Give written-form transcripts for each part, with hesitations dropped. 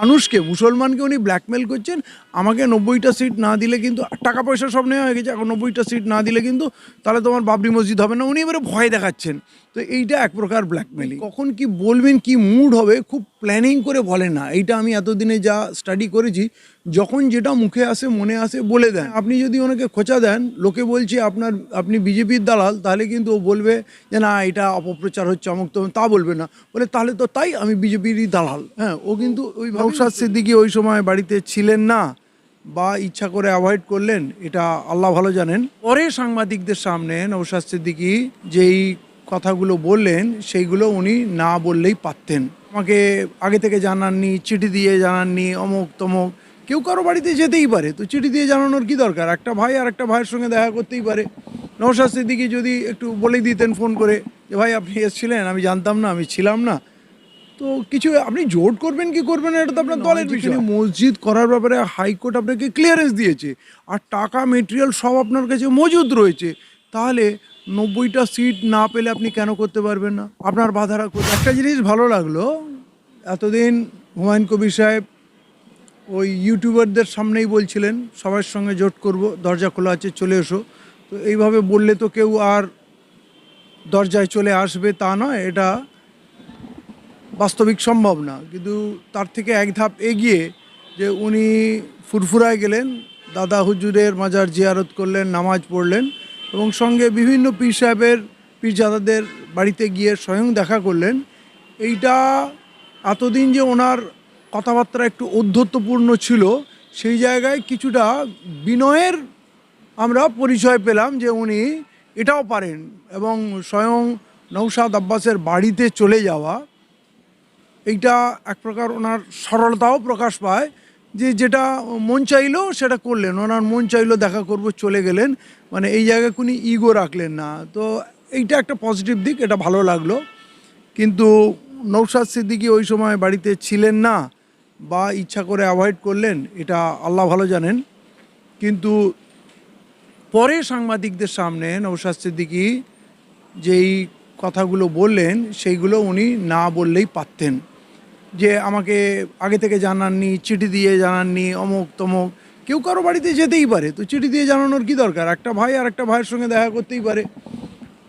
মানুষকে মুসলমানকে উনি ব্ল্যাকমেল করছেন। আমাকে 90টা সিট না দিলে কিন্তু টাকা পয়সা সব নেওয়া হয়ে গেছে, এখন 90টা সিট না দিলে কিন্তু তাহলে তোমার বাবরি মসজিদ হবে না, উনি এবারে ভয় দেখাচ্ছেন। তো এইটা এক প্রকার ব্ল্যাকমেলিং। কখন কি বলবেন, কি মুড হবে, খুব প্ল্যানিং করে বলেন না। এইটা আমি এতদিনে যা স্টাডি করেছি, যখন যেটা মুখে আসে মনে আসে বলে দেন। আপনি যদি ওনাকে খোঁচা দেন, লোকে বলছে আপনি বিজেপির দালাল, তাহলে কিন্তু ও বলবে যে না এটা অপপ্রচার হচ্ছে, অমুক তো, তা বলবে না, বলে তাহলে তো তাই আমি বিজেপিরই দালাল। হ্যাঁ, ও কিন্তু ওই নওশাদ সিদ্দিকী ওই সময় বাড়িতে ছিলেন না বা ইচ্ছা করে অ্যাভয়েড করলেন, এটা আল্লাহ ভালো জানেন। পরে সাংবাদিকদের সামনে নওশাদ সিদ্দিকী যেই কথাগুলো বললেন সেইগুলো উনি না বললেই পারতেন। আমাকে আগে থেকে জানাননি, চিঠি দিয়ে জানাননি, অমুক তমুক। কেউ কারো বাড়িতে যেতেই পারে, তো চিঠি দিয়ে জানানোর কি দরকার? একটা ভাই আর একটা ভাইয়ের সঙ্গে দেখা করতেই পারে। নওশাদ সিদ্দিকী যদি একটু বলে দিতেন ফোন করে যে ভাই আপনি এসেছিলেন, আমি জানতাম না, আমি ছিলাম না, তো কিছু আপনি জোট করবেন কি করবেন না এটা তো আপনার দলের বিষয়। মসজিদ করার ব্যাপারে হাইকোর্ট আপনাকে ক্লিয়ারেন্স দিয়েছে, আর টাকা মেটেরিয়াল সব আপনার কাছে মজুদ রয়েছে, তাহলে 90টা সিট না পেলে আপনি কেন করতে পারবেন না? আপনার বাধারা কোথায়? একটা জিনিস ভালো লাগলো, এতদিন হুমায়ুন কবির সাহেব ওই ইউটিউবারদের সামনেই বলছিলেন সবার সঙ্গে জোট করব, দরজা খোলা আছে, চলে এসো। তো এইভাবে বললে তো কেউ আর দরজায় চলে আসবে তা নয়, এটা বাস্তবিক সম্ভব না। কিন্তু তার থেকে এক ধাপ এগিয়ে যে উনি ফুরফুরায় গেলেন, দাদা হুজুরের মাজার জিয়ারত করলেন, নামাজ পড়লেন, এবং সঙ্গে বিভিন্ন পীর সাহেবের, পীরজাদাদের বাড়িতে গিয়ে স্বয়ং দেখা করলেন। এইটা এতদিন যে ওনার কথাবার্তা একটু ঔদ্ধত্যপূর্ণ ছিল, সেই জায়গায় কিছুটা বিনয়ের আমরা পরিচয় পেলাম যে উনি এটাও পারেন। এবং স্বয়ং নওশাদ আব্বাসের বাড়িতে চলে যাওয়া, এইটা এক প্রকার ওনার সরলতাও প্রকাশ পায়, যে যেটা মন চাইলো সেটা করলেন। ওনার মন চাইলো দেখা করব, চলে গেলেন, মানে এই জায়গায় কোনো ইগো রাখলেন না। তো এইটা একটা পজিটিভ দিক, এটা ভালো লাগলো। কিন্তু নওশাদ সিদ্দিকী ওই সময় বাড়িতে ছিলেন না বা ইচ্ছা করে অ্যাভয়েড করলেন, এটা আল্লাহ ভালো জানেন। কিন্তু পরে সাংবাদিকদের সামনে নওশাদ সিদ্দিকী যেই কথাগুলো বললেন সেইগুলো উনি না বললেই পারতেন। যে আমাকে আগে থেকে জানাননি, চিঠি দিয়ে জানাননি, অমুক তমুক। কেউ কারো বাড়িতে যেতেই পারে, তো চিঠি দিয়ে জানানোর কি দরকার? একটা ভাই আর একটা ভাইয়ের সঙ্গে দেখা করতেই পারে।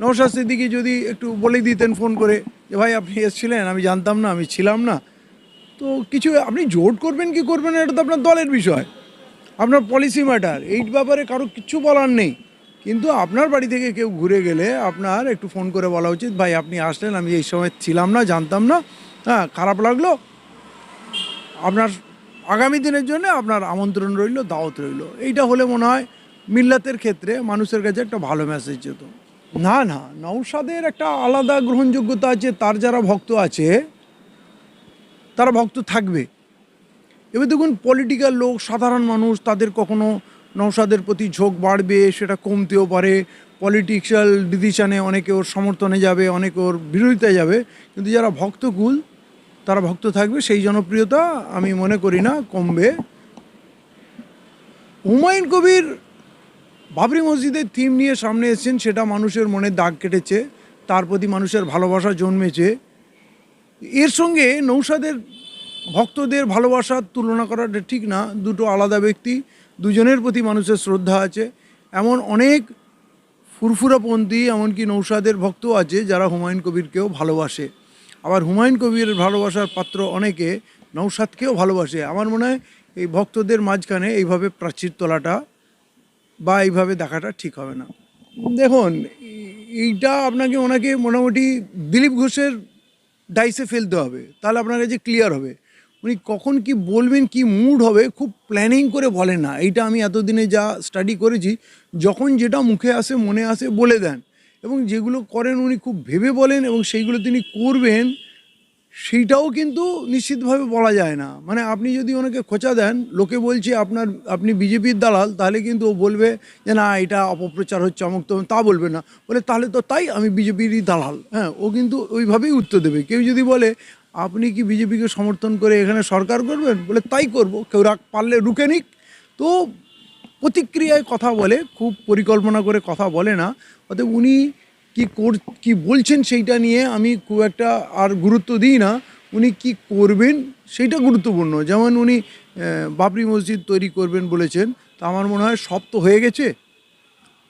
নওশাদ সিদ্দিকী যদি একটু বলে দিতেন ফোন করে যে ভাই আপনি এসেছিলেন, আমি জানতাম না, আমি ছিলাম না, তো কিছু আপনি জোট করবেন কি করবেন না এটা তো আপনার দলের বিষয়, আপনার পলিসি ম্যাটার, এই ব্যাপারে কারো কিচ্ছু বলার নেই। কিন্তু আপনার বাড়ি থেকে কেউ ঘুরে গেলে আপনার একটু ফোন করে বলা উচিত, ভাই আপনি আসলেন, আমি এই সময় ছিলাম না, জানতাম না, হ্যাঁ খারাপ লাগলো, আপনার আগামী দিনের জন্য আপনার আমন্ত্রণ রইল, দাওয়াত রইল। এইটা হলে মনে হয় মিল্লাতের ক্ষেত্রে মানুষের কাছে একটা ভালো মেসেজ যেত। না না, নওশাদের একটা আলাদা গ্রহণযোগ্যতা আছে, তার যারা ভক্ত আছে তারা ভক্ত থাকবে। এবার দেখুন, পলিটিক্যাল লোক, সাধারণ মানুষ, তাদের কখনো নওশাদের প্রতি ঝোঁক বাড়বে, সেটা কমতেও পারে। পলিটিক্যাল ডিসিশনে অনেকে ওর সমর্থনে যাবে, অনেকে ওর বিরোধিতায় যাবে, কিন্তু যারা ভক্তকুল তারা ভক্ত থাকবে। সেই জনপ্রিয়তা আমি মনে করি না কমবে। হুমায়ুন কবির বাবরি মসজিদের থিম নিয়ে সামনে এসেছেন, সেটা মানুষের মনে দাগ কেটেছে, তার প্রতি মানুষের ভালোবাসা জন্মেছে। এর সঙ্গে নওশাদের ভক্তদের ভালোবাসার তুলনা করাটা ঠিক না, দুটো আলাদা ব্যক্তি, দুজনের প্রতি মানুষের শ্রদ্ধা আছে। এমন অনেক ফুরফুরাপন্থী, এমনকি নওশাদের ভক্ত আছে যারা হুমায়ুন কবিরকেও ভালোবাসে। আবার হুমায়ুন কবিরের ভালোবাসার পাত্র অনেকে নওশাদকেও ভালোবাসে। আমার মনে হয় এই ভক্তদের মাঝখানে এইভাবে প্রাচীর তোলাটা বা এইভাবে দেখাটা ঠিক হবে না। দেখুন, এইটা আপনাকে ওনাকে মোটামুটি দিলীপ ঘোষের ডাইসে ফেলতে হবে, তাহলে আপনার কাছে ক্লিয়ার হবে উনি কখন কি বলবেন, কি মুড হবে, খুব প্ল্যানিং করে বলেন না। এইটা আমি এতদিনে যা স্টাডি করেছি, যখন যেটা মুখে আসে মনে আসে বলে দেন, এবং যেগুলো করেন উনি খুব ভেবে বলেন, এবং সেইগুলো তিনি করবেন সেইটাও কিন্তু নিশ্চিতভাবে বলা যায় না। মানে আপনি যদি ওনাকে খোঁচা দেন, লোকে বলছে আপনি বিজেপির দালাল, তাহলে কিন্তু ও বলবে যে না এটা অপপ্রচার হচ্ছে, অমুক তো, তা বলবে না, বলে তাহলে তো তাই আমি বিজেপিরই দালাল। হ্যাঁ, ও কিন্তু ওইভাবেই উত্তর দেবে। কেউ যদি বলে আপনি কি বিজেপিকে সমর্থন করে এখানে সরকার করবেন, বলে তাই করব, কেউ পারলে রুখে নিক। তো প্রতিক্রিয়ায় কথা বলে, খুব পরিকল্পনা করে কথা বলে না। অতএব উনি কি বলছেন সেইটা নিয়ে আমি খুব একটা আর গুরুত্ব দিই না। উনি কি করবেন সেইটা গুরুত্বপূর্ণ। যেমন উনি বাবরি মসজিদ তৈরি করবেন বলেছেন, তা আমার মনে হয় সব তো হয়ে গেছে,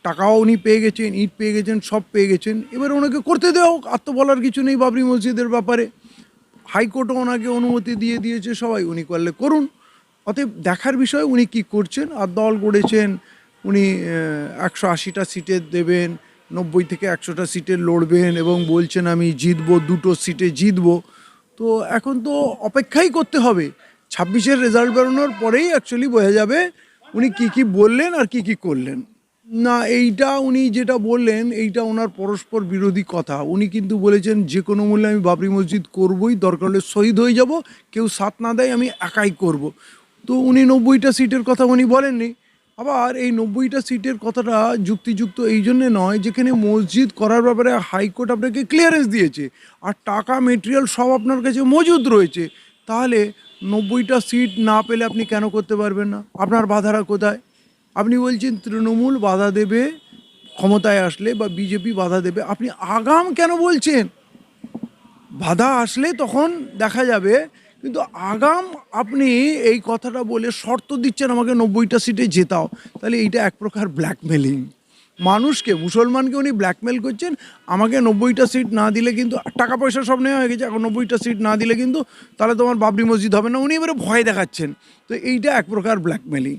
টাকাও উনি পেয়ে গেছেন, ইট পেয়ে গেছেন, সব পেয়ে গেছেন, এবার ওনাকে করতে দেওয়া হোক, আর তো বলার কিছু নেই বাবরি মসজিদের ব্যাপারে। হাইকোর্টও ওনাকে অনুমতি দিয়ে দিয়েছে, সবাই, উনি করলে করুন। অতএব দেখার বিষয় উনি কি করছেন। আর দল গড়েছেন, উনি 180টা সিটে দেবেন, 90 থেকে 100টা সিটে লড়বেন এবং বলছেন আমি জিতবো, 2টো সিটে জিতবো। তো এখন তো অপেক্ষাই করতে হবে, 26-এর রেজাল্ট বেরোনোর পরেই অ্যাকচুয়ালি বোঝা যাবে উনি কি কি বললেন আর কি কি করলেন। না, এইটা উনি যেটা বললেন এইটা ওনার পরস্পর বিরোধী কথা। উনি কিন্তু বলেছেন যে কোনো মূল্যে আমি বাবরি মসজিদ করবই, দরকার হলে শহীদ হয়ে যাব, কেউ সাথ না দেয় আমি একাই করব। তো উনি 90টা সিটের কথা উনি বলেননি। আবার এই 90টা সিটের কথাটা যুক্তিযুক্ত এই জন্যে নয়, যেখানে মসজিদ করার ব্যাপারে হাইকোর্ট আপনাকে ক্লিয়ারেন্স দিয়েছে আর টাকা মেটেরিয়াল সব আপনার কাছে মজুদ রয়েছে। তাহলে 90টা সিট না পেলে আপনি কেন করতে পারবেন না? আপনার বাধারা কোথায়? আপনি বলছেন তৃণমূল বাধা দেবে ক্ষমতায় আসলে, বা বিজেপি বাধা দেবে, আপনি আগাম কেন বলছেন? বাধা আসলে তখন দেখা যাবে, কিন্তু আগাম আপনি এই কথাটা বলে শর্ত দিচ্ছেন আমাকে 90টা সিটে জেতাও, তাহলে এইটা এক প্রকার ব্ল্যাকমেলিং। মানুষকে, মুসলমানকে উনি ব্ল্যাকমেল করছেন, আমাকে 90টা সিট না দিলে কিন্তু, টাকা পয়সা সব নেওয়া হয়ে গেছে, এখন 90টা সিট না দিলে কিন্তু তাহলে তোমার বাবরি মসজিদ হবে না, উনি এবারে ভয় দেখাচ্ছেন। তো এইটা এক প্রকার ব্ল্যাকমেলিং।